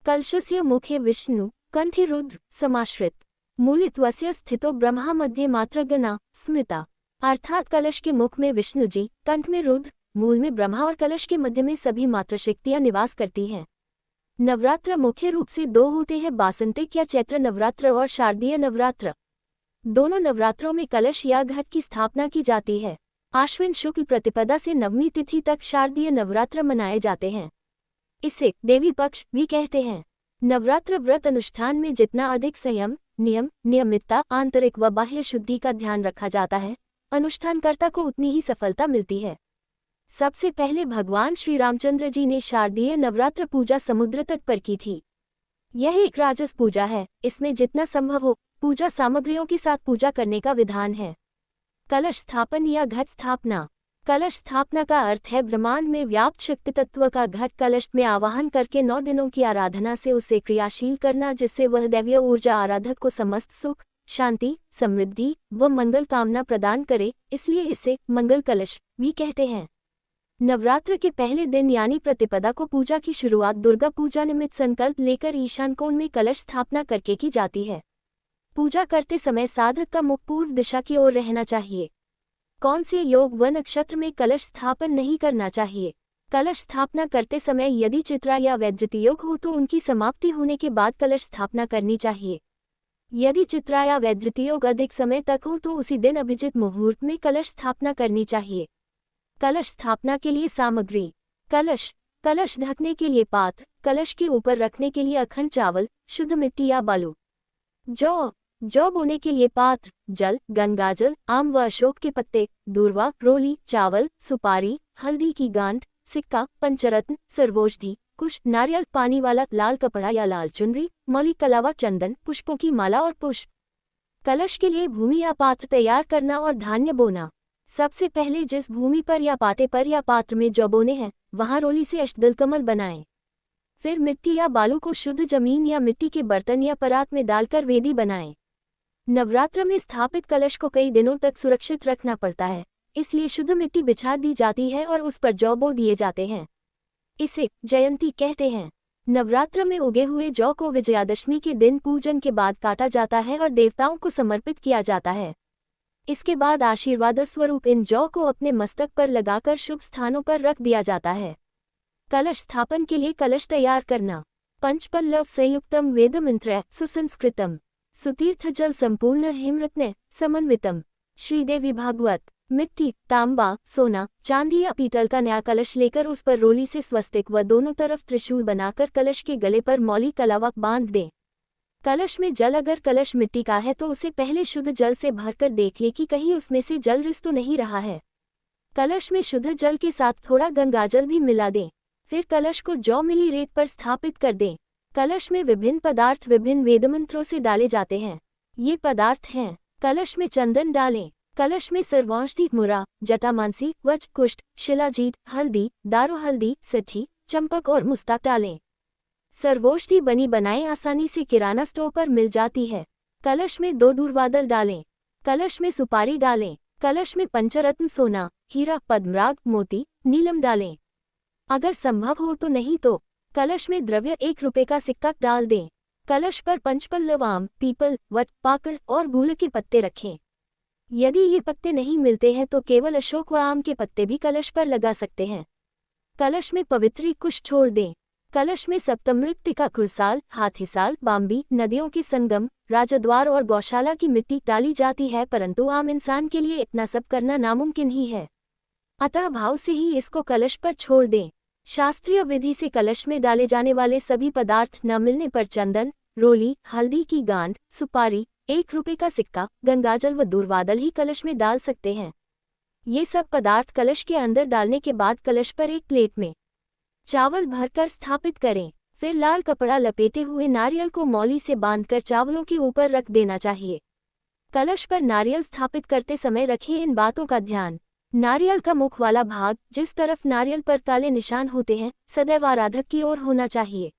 कलशस्य मुखे विष्णु कंठे रुद्र समाश्रित मूलित्वस्य स्थितो ब्रह्मा मध्ये मात्रगणा स्मृता। अर्थात कलश के मुख में विष्णु जी, कंठ में रुद्र, मूल में ब्रह्मा और कलश के मध्य में सभी मातृशक्तियां निवास करती हैं। नवरात्र मुख्य रूप से दो होते हैं, बासंतिक या चैत्र नवरात्र और शारदीय नवरात्र। दोनों नवरात्रों में कलश या घट की स्थापना की जाती है। आश्विन शुक्ल प्रतिपदा से नवमी तिथि तक शारदीय नवरात्र मनाए जाते हैं। इसे देवी पक्ष भी कहते हैं। नवरात्र व्रत अनुष्ठान में जितना अधिक संयम, नियम, नियमितता, आंतरिक व बाह्य शुद्धि का ध्यान रखा जाता है, अनुष्ठानकर्ता को उतनी ही सफलता मिलती है। सबसे पहले भगवान श्री रामचंद्र जी ने शारदीय नवरात्र पूजा समुद्र तट पर की थी। यह एक राजस पूजा है। इसमें जितना संभव हो पूजा सामग्रियों के साथ पूजा करने का विधान है। कलश स्थापन या घट स्थापना। कलश स्थापना का अर्थ है ब्रह्मांड में व्याप्त शक्ति तत्व का घट कलश में आवाहन करके 9 दिनों की आराधना से उसे क्रियाशील करना, जिससे वह दैवीय ऊर्जा आराधक को समस्त सुख, शांति, समृद्धि व मंगल कामना प्रदान करे, इसलिए इसे मंगल कलश भी कहते हैं। नवरात्र के पहले दिन यानी प्रतिपदा को पूजा की शुरुआत दुर्गा पूजा निमित्त संकल्प लेकर ईशान कोण में कलश स्थापना करके की जाती है। पूजा करते समय साधक का मुख पूर्व दिशा की ओर रहना चाहिए। कौन से योग व नक्षत्र में कलश स्थापन नहीं करना चाहिए। कलश स्थापना करते समय यदि चित्रा या वैधृति योग हो तो उनकी समाप्ति होने के बाद कलश स्थापना करनी चाहिए। यदि चित्रा या वैधृति योग अधिक समय तक हो तो उसी दिन अभिजित मुहूर्त में कलश स्थापना करनी चाहिए। कलश स्थापना के लिए सामग्री। कलश, कलश ढकने के लिए पात्र, कलश के ऊपर रखने के लिए अखंड चावल, शुद्ध मिट्टी या बालू। जौ बोने के लिए पात्र, जल, गंगाजल, आम व अशोक के पत्ते, दूर्वा, रोली, चावल, सुपारी, हल्दी की गांठ, सिक्का, पंचरत्न, सर्वौषधि, कुश, नारियल, पानी वाला लाल कपड़ा या लाल चुनरी, मौली, कलावा, चंदन, पुष्पों की माला और पुष्प। कलश के लिए भूमि या पात्र तैयार करना और धान्य बोना। सबसे पहले जिस भूमि पर या पाटे पर या पात्र में जौ बोने हैं वहां रोली से अष्टदल कमल बनाएं। फिर मिट्टी या बालू को शुद्ध जमीन या मिट्टी के बर्तन या परात में डालकर वेदी बनाएं। नवरात्र में स्थापित कलश को कई दिनों तक सुरक्षित रखना पड़ता है, इसलिए शुद्ध मिट्टी बिछा दी जाती है और उस पर जौ बो दिए जाते हैं। इसे जयंती कहते हैं। नवरात्र में उगे हुए जौ को विजयादशमी के दिन पूजन के बाद काटा जाता है और देवताओं को समर्पित किया जाता है। इसके बाद आशीर्वाद स्वरूप इन जौ को अपने मस्तक पर लगाकर शुभ स्थानों पर रख दिया जाता है। कलश स्थापन के लिए कलश तैयार करना। पंचपल्लव संयुक्तम वेदमंत्र सुसंस्कृतम सुतीर्थ जल संपूर्ण हिमरत्न समन्वितम। श्रीदेवी भागवत। मिट्टी, तांबा, सोना, चांदी या पीतल का नया कलश लेकर उस पर रोली से स्वस्तिक व दोनों तरफ त्रिशूल बनाकर कलश के गले पर मौली कलावा बांध दें। कलश में जल, अगर कलश मिट्टी का है तो उसे पहले शुद्ध जल से भरकर देख ले कि कहीं उसमें से जल रिस तो नहीं रहा है। कलश में शुद्ध जल के साथ थोड़ा गंगाजल भी मिला दें। फिर कलश को जौ मिली रेत पर स्थापित कर दें। कलश में विभिन्न पदार्थ विभिन्न वेदमंत्रों से डाले जाते हैं। ये पदार्थ हैं: कलश में चंदन डालें। कलश में सर्वौषधि मुरा, जटामांसी, वच, कुष्ठ, शिलाजीत, हल्दी, दारू हल्दी, सठी, चंपक और मुस्ताक डालें। सर्वौषधि बनी बनाएं आसानी से किराना स्टोर पर मिल जाती है। कलश में 2 दूर्वादल डालें। कलश में सुपारी डालें। कलश में पंचरत्न सोना, हीरा, पद्मराग, मोती, नीलम डालें। अगर संभव हो तो नहीं तो कलश में द्रव्य 1 रुपये का सिक्का डाल दें। कलश पर पंचपल्लव आम, पीपल, वट, पाकड़ और गूल के पत्ते रखें। यदि ये पत्ते नहीं मिलते हैं तो केवल अशोक व आम के पत्ते भी कलश पर लगा सकते हैं। कलश में पवित्री कुश छोड़ दें। कलश में सप्तमृत्तिका, कुरसाल, हाथीसाल, बाम्बी, नदियों की संगम, राजद्वार और गौशाला की मिट्टी डाली जाती है, परंतु आम इंसान के लिए इतना सब करना नामुमकिन ही है। अतः भाव से ही इसको कलश पर छोड़ दें। शास्त्रीय विधि से कलश में डाले जाने वाले सभी पदार्थ न मिलने पर चंदन, रोली, हल्दी की गांठ, सुपारी, 1 रुपये का सिक्का, गंगाजल व दूर्वादल ही कलश में डाल सकते हैं। ये सब पदार्थ कलश के अंदर डालने के बाद कलश पर एक प्लेट में चावल भरकर स्थापित करें। फिर लाल कपड़ा लपेटे हुए नारियल को मौली से बांधकर चावलों के ऊपर रख देना चाहिए। कलश पर नारियल स्थापित करते समय रखें इन बातों का ध्यान। नारियल का मुख वाला भाग, जिस तरफ नारियल पर काले निशान होते हैं, सदैव आराधक की ओर होना चाहिए।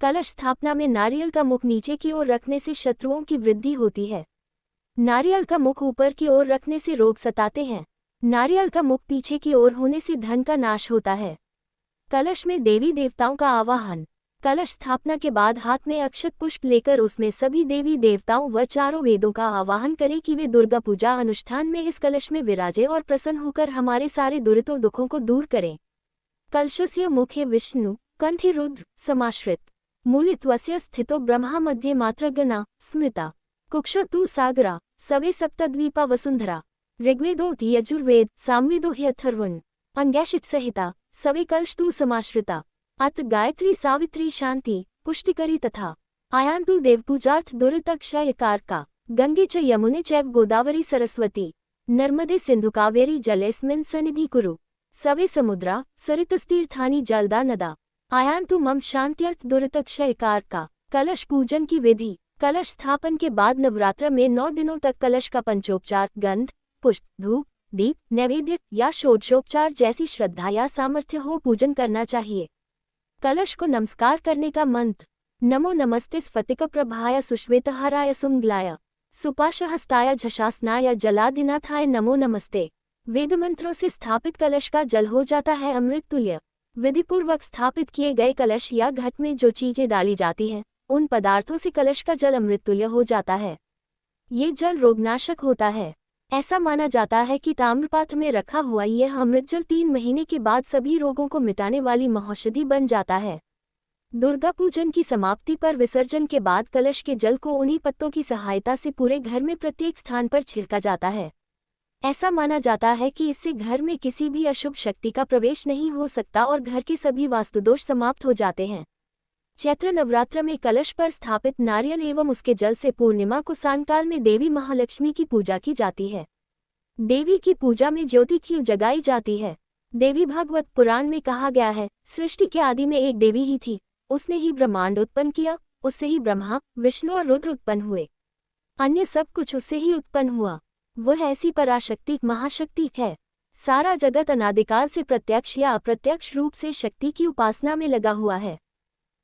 कलश स्थापना में नारियल का मुख नीचे की ओर रखने से शत्रुओं की वृद्धि होती है। नारियल का मुख ऊपर की ओर रखने से रोग सताते हैं। नारियल का मुख पीछे की ओर होने से धन का नाश होता है। कलश में देवी देवताओं का आवाहन। कलश स्थापना के बाद हाथ में अक्षत पुष्प लेकर उसमें सभी देवी देवताओं व चारों वेदों का आवाहन करें कि वे दुर्गा पूजा अनुष्ठान में इस कलश में विराजे और प्रसन्न होकर हमारे सारे दुरितों दुखों को दूर करें। कलशस्य मुखे विष्णु कंठे रुद्र समाश्रित मूलित्वस्य स्थितो ब्रह्मा मध्ये मात्रगणा स्मृता कुक्षो तु सागरा सवे सप्तद्वीपा वसुंधरा ऋग्वेदो यजुर्वेद सामवेदो ह्यथर्वण अंग्याशित संहिता सवे कलश तु समाश्रिता अत्र गायत्री सावित्री शांति पुष्टिकरी तथा आयान्तु देवपूजार्थ दुरितक्षयकारका गंगे च यमुने चैव गोदावरी सरस्वती नर्मदे सिंधु कावेरी जलेस्मिन् सन्निधि कुरु सवे समुद्रा सरितस्तीर्थानि जलदा नदा आयान्तु मम शांत्यर्थ दुरितक्षयकारका। कलश पूजन की विधि। कलश स्थापन के बाद नवरात्र में 9 दिनों तक कलश का पंचोपचार गंध पुष्प धूप दीप नैवेद्य या षोडशोपचार जैसी श्रद्धा या सामर्थ्य हो पूजन करना चाहिए। कलश को नमस्कार करने का मंत्र। नमो नमस्ते स्फटिकप्रभाय सुश्वेतहाराय सुमंगलाय सुपाशहस्ताय झषासनाय जलाधिनाथाय नमो नमस्ते। वेद मंत्रों से स्थापित कलश का जल हो जाता है अमृत तुल्य। विधिपूर्वक स्थापित किए गए कलश या घट में जो चीजें डाली जाती हैं उन पदार्थों से कलश का जल अमृत तुल्य हो जाता है। ये जल रोगनाशक होता है। ऐसा माना जाता है कि ताम्रपात्र में रखा हुआ यह अमृत जल 3 महीने के बाद सभी रोगों को मिटाने वाली महौषधि बन जाता है। दुर्गा पूजन की समाप्ति पर विसर्जन के बाद कलश के जल को उन्हीं पत्तों की सहायता से पूरे घर में प्रत्येक स्थान पर छिड़का जाता है। ऐसा माना जाता है कि इससे घर में किसी भी अशुभ शक्ति का प्रवेश नहीं हो सकता और घर के सभी वास्तुदोष समाप्त हो जाते हैं। चैत्र नवरात्र में कलश पर स्थापित नारियल एवं उसके जल से पूर्णिमा को सायंकाल में देवी महालक्ष्मी की पूजा की जाती है। देवी की पूजा में ज्योति क्यों जगाई जाती है? देवी भागवत पुराण में कहा गया है, सृष्टि के आदि में एक देवी ही थी, उसने ही ब्रह्मांड उत्पन्न किया, उससे ही ब्रह्मा विष्णु और रुद्र उत्पन्न हुए। अन्य सब कुछ उससे ही उत्पन्न हुआ। वह ऐसी पराशक्ति महाशक्ति है। सारा जगत अनादिकाल से प्रत्यक्ष या अप्रत्यक्ष रूप से शक्ति की उपासना में लगा हुआ है।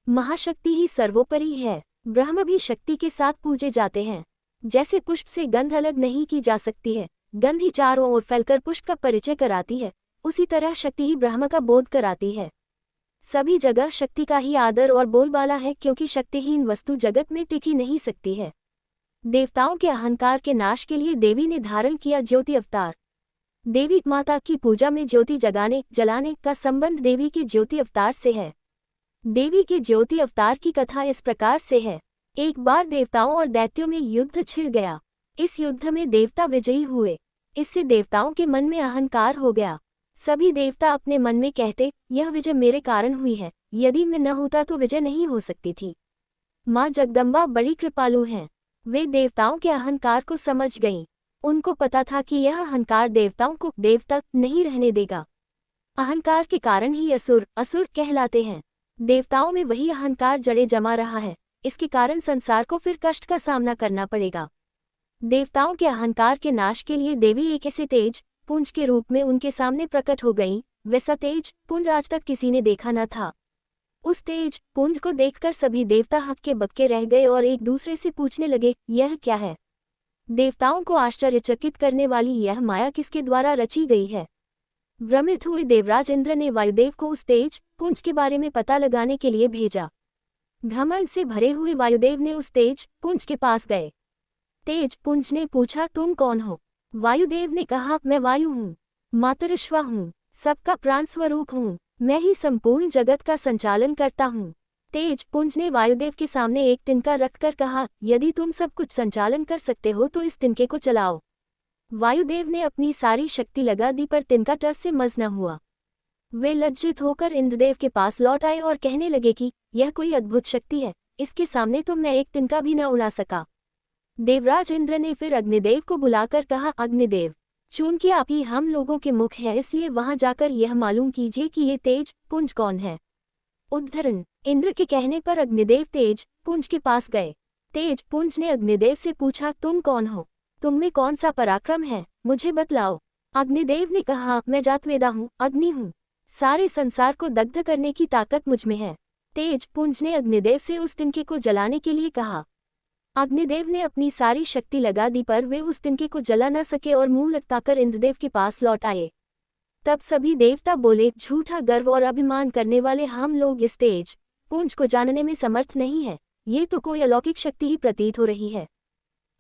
महाशक्ति ही सर्वोपरि है। ब्रह्म भी शक्ति के साथ पूजे जाते हैं। जैसे पुष्प से गंध अलग नहीं की जा सकती है, गंध ही चारों ओर फैलकर पुष्प का परिचय कराती है, उसी तरह शक्ति ही ब्रह्म का बोध कराती है। सभी जगह शक्ति का ही आदर और बोलबाला है, क्योंकि शक्तिहीन वस्तु जगत में टिक ही नहीं सकती है। देवताओं के अहंकार के नाश के लिए देवी ने धारण किया ज्योति अवतार। देवी माता की पूजा में ज्योति जगाने जलाने का संबंध देवी के ज्योति अवतार से है। देवी के ज्योति अवतार की कथा इस प्रकार से है। एक बार देवताओं और दैत्यों में युद्ध छिड़ गया। इस युद्ध में देवता विजयी हुए। इससे देवताओं के मन में अहंकार हो गया। सभी देवता अपने मन में कहते, यह विजय मेरे कारण हुई है, यदि मैं न होता तो विजय नहीं हो सकती थी। माँ जगदम्बा बड़ी कृपालु हैं। वे देवताओं के अहंकार को समझ गईं। उनको पता था कि यह अहंकार देवताओं को देव तक नहीं रहने देगा। अहंकार के कारण ही असुर कहलाते हैं। देवताओं में वही अहंकार जड़े जमा रहा है, इसके कारण संसार को फिर कष्ट का सामना करना पड़ेगा। देवताओं के अहंकार के नाश के लिए देवी एक ऐसे तेज पुंज के रूप में उनके सामने प्रकट हो गई। वैसा तेज पुंज आज तक किसी ने देखा न था। उस तेज पुंज को देखकर सभी देवता हक्के बक्के रह गए और एक दूसरे से पूछने लगे, यह क्या है? देवताओं को आश्चर्यचकित करने वाली यह माया किसके द्वारा रची गई है? भ्रमित हुए देवराज इंद्र ने वायुदेव को उस तेज पुंज के बारे में पता लगाने के लिए भेजा। घमंड से भरे हुए वायुदेव ने उस तेज पुंज के पास गए। तेज पुंज ने पूछा, तुम कौन हो? वायुदेव ने कहा, मैं वायु हूँ, मातरिश्वा हूँ, सबका प्राण स्वरूप हूँ, मैं ही संपूर्ण जगत का संचालन करता हूँ। तेज पुंज ने वायुदेव के सामने एक तिनका रखकर कहा, यदि तुम सब कुछ संचालन कर सकते हो तो इस तिनके को चलाओ। वायुदेव ने अपनी सारी शक्ति लगा दी, पर तिनका टस से मस न हुआ। वे लज्जित होकर इंद्रदेव के पास लौट आए और कहने लगे कि यह कोई अद्भुत शक्ति है, इसके सामने तो मैं एक तिनका भी न उड़ा सका। देवराज इंद्र ने फिर अग्निदेव को बुलाकर कहा, अग्निदेव, चूंकि आप ही हम लोगों के मुख है, इसलिए वहां जाकर यह मालूम कीजिए कि ये तेज पुंज कौन है। उद्धरण। इंद्र के कहने पर अग्निदेव तेज पुंज के पास गए। तेज पुंज ने अग्निदेव से पूछा, तुम कौन हो? तुम में कौन सा पराक्रम है, मुझे बतलाओ। अग्निदेव ने कहा, मैं जातवेदा हूँ, अग्नि हूँ, सारे संसार को दग्ध करने की ताकत मुझ में है। तेज पुंज ने अग्निदेव से उस तिनके को जलाने के लिए कहा। अग्निदेव ने अपनी सारी शक्ति लगा दी, पर वे उस तिनके को जला न सके और मुंह लटकाकर इंद्रदेव के पास लौट आए। तब सभी देवता बोले, झूठा गर्व और अभिमान करने वाले हम लोग इस तेज पुंज को जानने में समर्थ नहीं है। ये तो कोई अलौकिक शक्ति ही प्रतीत हो रही है।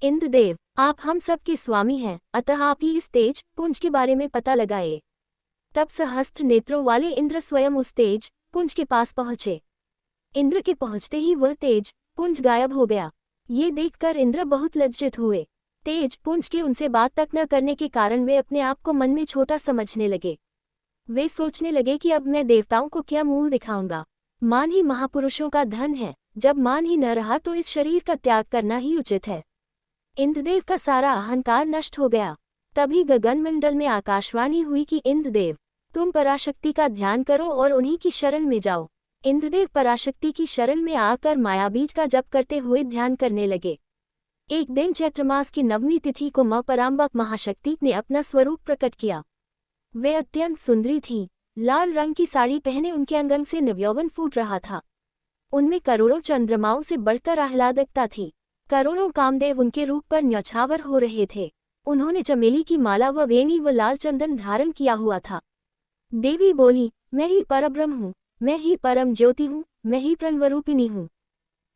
इंद्रदेव, आप हम सब के स्वामी हैं, अतः आप ही इस तेज पुंज के बारे में पता लगाए। तब सहस्त्र नेत्रों वाले इंद्र स्वयं उस तेज पुंज के पास पहुंचे। इंद्र के पहुंचते ही वह तेज पुंज गायब हो गया। ये देखकर इंद्र बहुत लज्जित हुए। तेज पुंज के उनसे बात तक न करने के कारण वे अपने आप को मन में छोटा समझने लगे। वे सोचने लगे कि अब मैं देवताओं को क्या मुंह दिखाऊंगा। मान ही महापुरुषों का धन है, जब मान ही न रहा तो इस शरीर का त्याग करना ही उचित है। इंद्रदेव का सारा अहंकार नष्ट हो गया। तभी गगनमंडल में आकाशवाणी हुई कि इंद्रदेव, तुम पराशक्ति का ध्यान करो और उन्हीं की शरण में जाओ। इंद्रदेव पराशक्ति की शरण में आकर मायाबीज का जप करते हुए ध्यान करने लगे। एक दिन चैत्र मास की नवमी तिथि को मां पराम्बा महाशक्ति ने अपना स्वरूप प्रकट किया। वे अत्यंत सुंदरी थीं। लाल रंग की साड़ी पहने उनके अंगन से नवयौवन फूट रहा था। उनमें करोड़ों चंद्रमाओं से बढ़कर आह्लादकता थी। करोड़ों कामदेव उनके रूप पर न्यौछावर हो रहे थे। उन्होंने चमेली की माला व वेणी व लाल चंदन धारण किया हुआ था। देवी बोली, मैं ही परब्रह्म हूँ, मैं ही परम ज्योति हूँ, मैं ही प्रणवरूपिणी हूँ।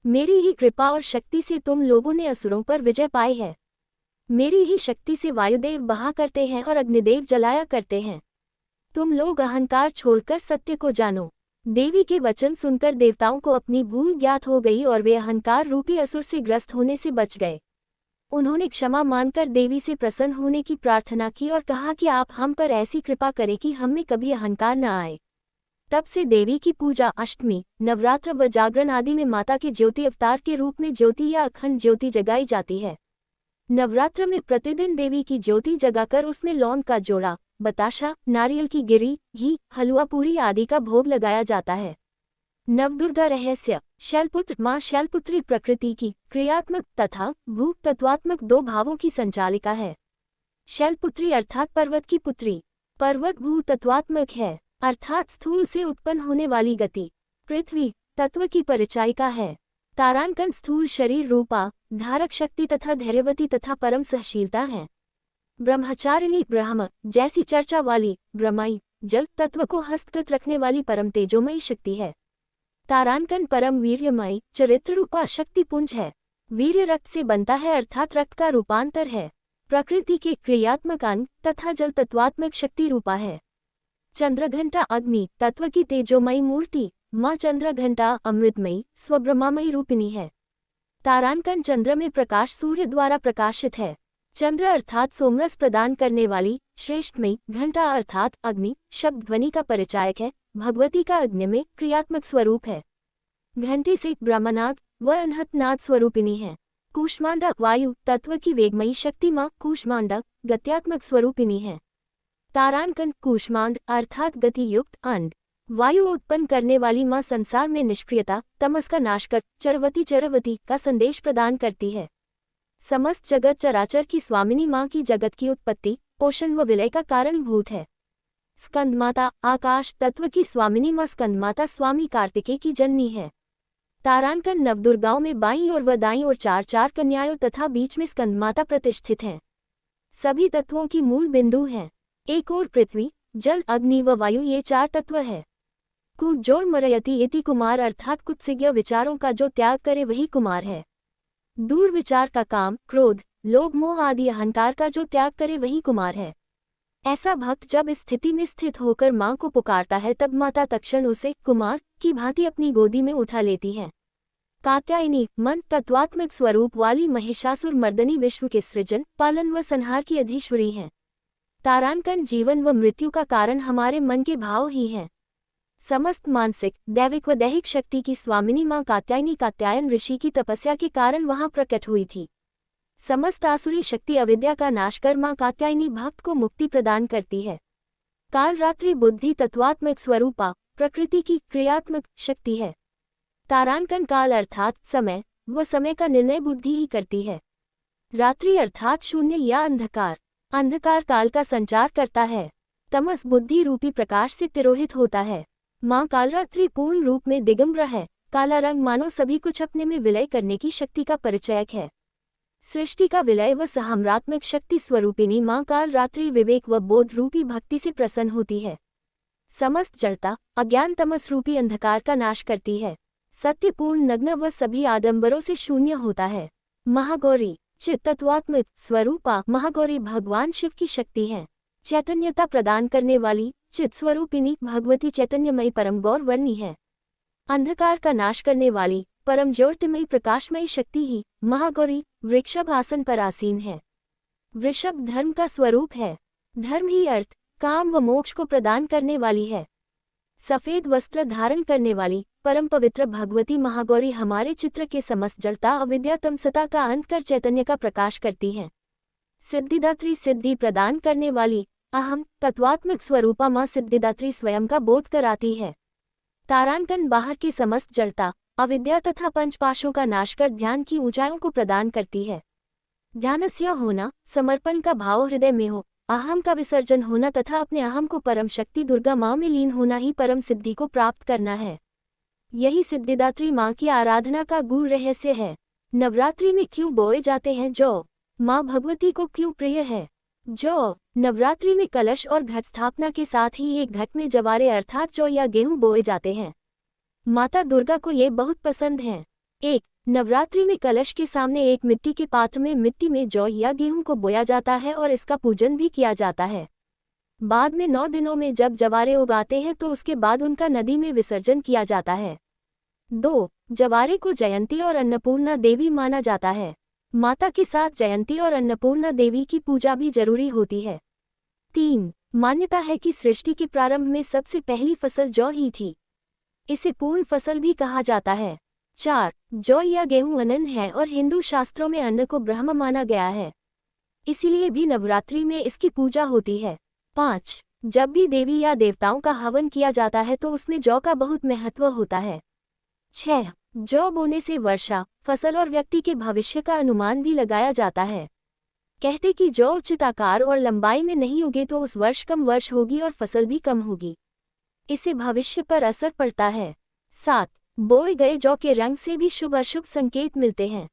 मेरी ही कृपा और शक्ति से तुम लोगों ने असुरों पर विजय पाई है। मेरी ही शक्ति से वायुदेव बहा करते हैं और अग्निदेव जलाया करते हैं। तुम लोग अहंकार छोड़कर सत्य को जानो। देवी के वचन सुनकर देवताओं को अपनी भूल ज्ञात हो गई और वे अहंकार रूपी असुर से ग्रस्त होने से बच गए। उन्होंने क्षमा मानकर देवी से प्रसन्न होने की प्रार्थना की और कहा कि आप हम पर ऐसी कृपा करें कि हम में कभी अहंकार न आए। तब से देवी की पूजा अष्टमी, नवरात्र व जागरण आदि में माता के ज्योति अवतार के रूप में ज्योति या अखंड ज्योति जगाई जाती है। नवरात्र में प्रतिदिन देवी की ज्योति जगाकर उसमें लौंग का जोड़ा, बताशा, नारियल की गिरी, घी, हलवा पूरी आदि का भोग लगाया जाता है। नवदुर्गा रहस्य। शैलपुत्र मां शैलपुत्री प्रकृति की क्रियात्मक तथा भू तत्वात्मक दो भावों की संचालिका है। शैलपुत्री अर्थात पर्वत की पुत्री। पर्वत भू तत्वात्मक है, अर्थात स्थूल से उत्पन्न होने वाली गति। पृथ्वी तत्व की परिचायिका है। तारांकन स्थूल शरीर रूपा, धारक शक्ति तथा धैर्यवती तथा परम सहशीलता है। ब्रह्मचारिणी ब्रह्म जैसी चर्चा वाली ब्रह्माई जल तत्व को हस्तगत रखने वाली परम तेजोमयी शक्ति है। तारांकन परम वीर्यमयी चरित्र रूपा शक्ति पुंज है। वीर्य रक्त से बनता है अर्थात रक्त का रूपांतर है। प्रकृति के क्रियात्मक अंग तथा जल तत्वात्मक शक्ति रूपा है। चंद्रघंटा अग्नि तत्व की तेजोमयी मूर्ति। मां चंद्रघंटा अमृतमयी स्वब्रह्मामयी रूपिणी है। तारांकन चंद्र में प्रकाश सूर्य द्वारा प्रकाशित है। चंद्र अर्थात सोमरस प्रदान करने वाली श्रेष्ठमयी, घंटा अर्थात अग्नि शब्द ध्वनि का परिचायक है। भगवती का अग्नि में क्रियात्मक स्वरूप है। घंटे से ब्रह्मनाद व अनहतनाद स्वरूपिणी है। कूष्मांडा वायु तत्व की वेगमयी शक्ति मां कूष्मांडा गत्यात्मक स्वरूपिणी है। तारांकन कूष्मांड अर्थात गति युक्त अंड वायु उत्पन्न करने वाली मां संसार में निष्क्रियता तमस का नाश कर चरवती का संदेश प्रदान करती है। समस्त जगत चराचर की स्वामिनी मां की जगत की उत्पत्ति, पोषण व विलय का कारणभूत है। स्कंदमाता आकाश तत्व की स्वामिनी मां स्कंदमाता स्वामी कार्तिकेय की जननी है। तारांकन नवदुर्गाओं में बाईं और व दाईं और चार चार कन्याओं तथा बीच में स्कंदमाता प्रतिष्ठित हैं। सभी तत्वों की मूल बिंदु हैं। एक और पृथ्वी जल अग्नि व वायु ये चार तत्व है। कुजोर मरयति इति कुमार अर्थात कुत्सिज्ञ विचारों का जो त्याग करे वही कुमार है। दूर विचार का काम क्रोध लोभ मोह आदि अहंकार का जो त्याग करे वही कुमार है। ऐसा भक्त जब इस स्थिति में स्थित होकर मां को पुकारता है तब माता तत्क्षण उसे कुमार की भांति अपनी गोदी में उठा लेती है। कात्यायनी मन तत्वात्मक स्वरूप वाली महिषासुर मर्दनी विश्व के सृजन पालन व संहार की अधीश्वरी है। तारांकन जीवन व मृत्यु का कारण हमारे मन के भाव ही हैं। समस्त मानसिक दैविक व दैहिक शक्ति की स्वामिनी मां कात्यायनी कात्यायन ऋषि की तपस्या के कारण वहां प्रकट हुई थी। समस्त आसुरी शक्ति अविद्या का नाश कर मां कात्यायनी भक्त को मुक्ति प्रदान करती है। काल रात्रि बुद्धि तत्वात्मक स्वरूपा प्रकृति की क्रियात्मक शक्ति है। तारांकन काल अर्थात समय व समय का निर्णय बुद्धि ही करती है। रात्रि अर्थात शून्य या अंधकार अंधकार काल का संचार करता है। तमस बुद्धि रूपी प्रकाश से तिरोहित होता है। मां कालरात्रि पूर्ण रूप में दिगंबर है। काला रंग मानो सभी कुछ अपने में विलय करने की शक्ति का परिचयक है। सृष्टि का विलय व सहम्रात्मक शक्ति स्वरूपिणी मां काल रात्रि विवेक व बोध रूपी भक्ति से प्रसन्न होती है। समस्त जड़ता अज्ञान तमस रूपी अंधकार का नाश करती है। सत्यपूर्ण, नग्न व सभी आडंबरों से शून्य होता है। महागौरी चित्तत्वात्मिक स्वरूपा। महागौरी भगवान शिव की शक्ति है, चैतन्यता प्रदान करने वाली चित्त स्वरूपिणी भगवती चैतन्यमयी परम गौर वर्णी है। अंधकार का नाश करने वाली परम ज्योतिमयी प्रकाशमयी शक्ति ही महागौरी वृषभ आसन पर आसीन है। वृषभ धर्म का स्वरूप है। धर्म ही अर्थ, काम व मोक्ष को प्रदान करने वाली है। सफेद वस्त्र धारण करने वाली परम पवित्र भगवती महागौरी हमारे चित्र के समस्त जड़ता अविद्या तमसता का अंत कर चैतन्य का प्रकाश करती है। सिद्धिदात्री सिद्धि प्रदान करने वाली अहम तत्वात्मक स्वरूपा माँ सिद्धिदात्री स्वयं का बोध कराती है। तारांकन बाहर की समस्त जड़ता अविद्या तथा पंचपाशों का नाश कर ध्यान की ऊंचाइयों को प्रदान करती है। ध्यानस्य होना, समर्पण का भाव हृदय में हो, अहम का विसर्जन होना तथा अपने अहम को परम शक्ति दुर्गा माँ में लीन होना ही परम सिद्धि को प्राप्त करना है। यही सिद्धिदात्री माँ की आराधना का गूढ़ रहस्य है। नवरात्रि में क्यों बोए जाते हैं जौ? माँ भगवती को क्यों प्रिय है जौ? नवरात्रि में कलश और घट स्थापना के साथ ही एक घट में जवारे अर्थात जौ या गेहूं बोए जाते हैं। माता दुर्गा को ये बहुत पसंद है। 1. नवरात्रि में कलश के सामने एक मिट्टी के पात्र में मिट्टी में जौ या गेहूं को बोया जाता है और इसका पूजन भी किया जाता है। बाद में 9 दिनों में जब जवारे उगाते हैं तो उसके बाद उनका नदी में विसर्जन किया जाता है। 2. जवारे को जयंती और अन्नपूर्णा देवी माना जाता है। माता के साथ जयंती और अन्नपूर्णा देवी की पूजा भी जरूरी होती है। 3. मान्यता है कि सृष्टि के प्रारंभ में सबसे पहली फसल जौ ही थी। इसे पूर्ण फसल भी कहा जाता है। 4. जौ या गेहूं अन्न है और हिंदू शास्त्रों में अन्न को ब्रह्म माना गया है, इसीलिए भी नवरात्रि में इसकी पूजा होती है। 5. जब भी देवी या देवताओं का हवन किया जाता है तो उसमें जौ का बहुत महत्व होता है। 6. जौ बोने से वर्षा, फसल और व्यक्ति के भविष्य का अनुमान भी लगाया जाता है। कहते कि जौ उचित आकार और लंबाई में नहीं उगे तो उस वर्ष कम वर्ष होगी और फसल भी कम होगी, इससे भविष्य पर असर पड़ता है। 7. बोए गए जौ के रंग से भी शुभ अशुभ संकेत मिलते हैं।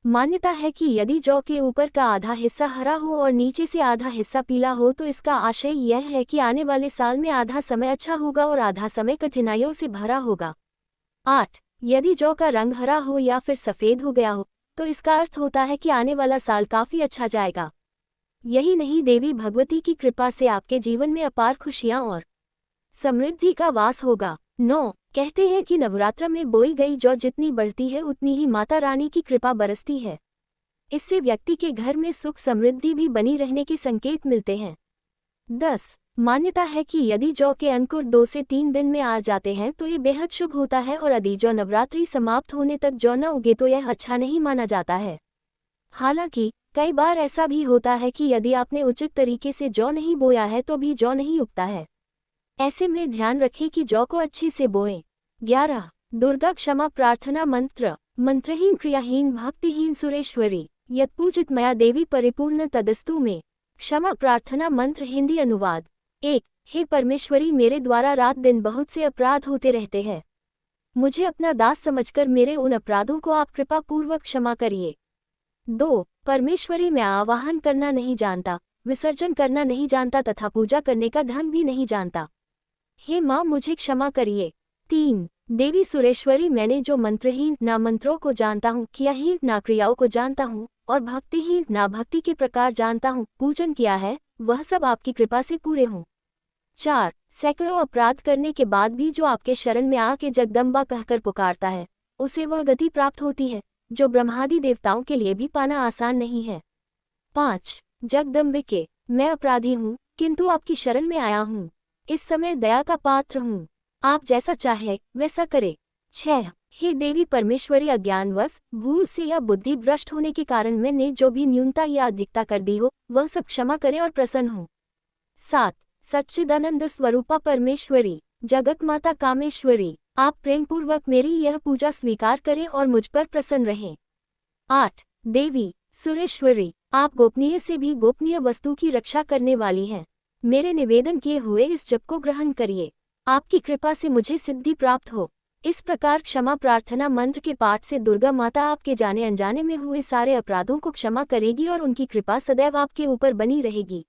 मान्यता है कि यदि जौ के ऊपर का आधा हिस्सा हरा हो और नीचे से आधा हिस्सा पीला हो तो इसका आशय यह है कि आने वाले साल में आधा समय अच्छा होगा और आधा समय कठिनाइयों से भरा होगा। 8. यदि जौ का रंग हरा हो या फिर सफ़ेद हो गया हो तो इसका अर्थ होता है कि आने वाला साल काफ़ी अच्छा जाएगा। यही नहीं, देवी भगवती की कृपा से आपके जीवन में अपार खुशियाँ और समृद्धि का वास होगा। 9. कहते हैं कि नवरात्र में बोई गई जौ जितनी बढ़ती है उतनी ही माता रानी की कृपा बरसती है। इससे व्यक्ति के घर में सुख समृद्धि भी बनी रहने के संकेत मिलते हैं। 10. मान्यता है कि यदि जौ के अंकुर 2 से 3 दिन में आ जाते हैं तो ये बेहद शुभ होता है और यदि जौ नवरात्रि समाप्त होने तक जौ न उगे तो यह अच्छा नहीं माना जाता है। हालांकि कई बार ऐसा भी होता है कि यदि आपने उचित तरीके से जौ नहीं बोया है तो भी जौ नहीं उगता है। ऐसे में ध्यान रखें कि जौ को अच्छे से बोएं। 11. दुर्गा क्षमा प्रार्थना मंत्र। मंत्रहीन क्रियाहीन भक्तिहीन सुरेश्वरी यत्पूजित मया देवी परिपूर्ण तदस्तु में। क्षमा प्रार्थना मंत्र हिंदी अनुवाद। 1. हे परमेश्वरी, मेरे द्वारा रात दिन बहुत से अपराध होते रहते हैं। मुझे अपना दास समझकर मेरे उन अपराधों को आप कृपा पूर्वक क्षमा करिए। 2. परमेश्वरी, मैं आवाहन करना नहीं जानता, विसर्जन करना नहीं जानता तथा पूजा करने का ढंग भी नहीं जानता। हे माँ, मुझे क्षमा करिए। 3. देवी सुरेश्वरी, मैंने जो मंत्रहीन ना मंत्रों को जानता हूँ, क्रियाहीन ना क्रियाओं को जानता हूँ और भक्तिहीन ना भक्ति के प्रकार जानता हूँ पूजन किया है, वह सब आपकी कृपा से पूरे हों। 4. सैकड़ों अपराध करने के बाद भी जो आपके शरण में आके जगदम्बा कहकर पुकारता है उसे वह गति प्राप्त होती है जो ब्रह्मादि देवताओं के लिए भी पाना आसान नहीं है। 5. जगदम्बिके, मैं अपराधी हूँ किंतु आपकी शरण में आया हूँ, इस समय दया का पात्र हूँ, आप जैसा चाहे वैसा करे। 6. हे देवी परमेश्वरी, अज्ञानवश भूल से या बुद्धि भ्रष्ट होने के कारण मैंने जो भी न्यूनता या अधिकता कर दी हो वह सब क्षमा करे और प्रसन्न हो। 7. सच्चिदानंद स्वरूपा परमेश्वरी, जगत माता कामेश्वरी, आप प्रेम पूर्वक मेरी यह पूजा स्वीकार करें और मुझ पर प्रसन्न रहें। 8. देवी सुरेश्वरी, आप गोपनीय से भी गोपनीय वस्तु की रक्षा करने वाली हैं, मेरे निवेदन किए हुए इस जप को ग्रहण करिए, आपकी कृपा से मुझे सिद्धि प्राप्त हो। इस प्रकार क्षमा प्रार्थना मंत्र के पाठ से दुर्गा माता आपके जाने अनजाने में हुए सारे अपराधों को क्षमा करेगी और उनकी कृपा सदैव आपके ऊपर बनी रहेगी।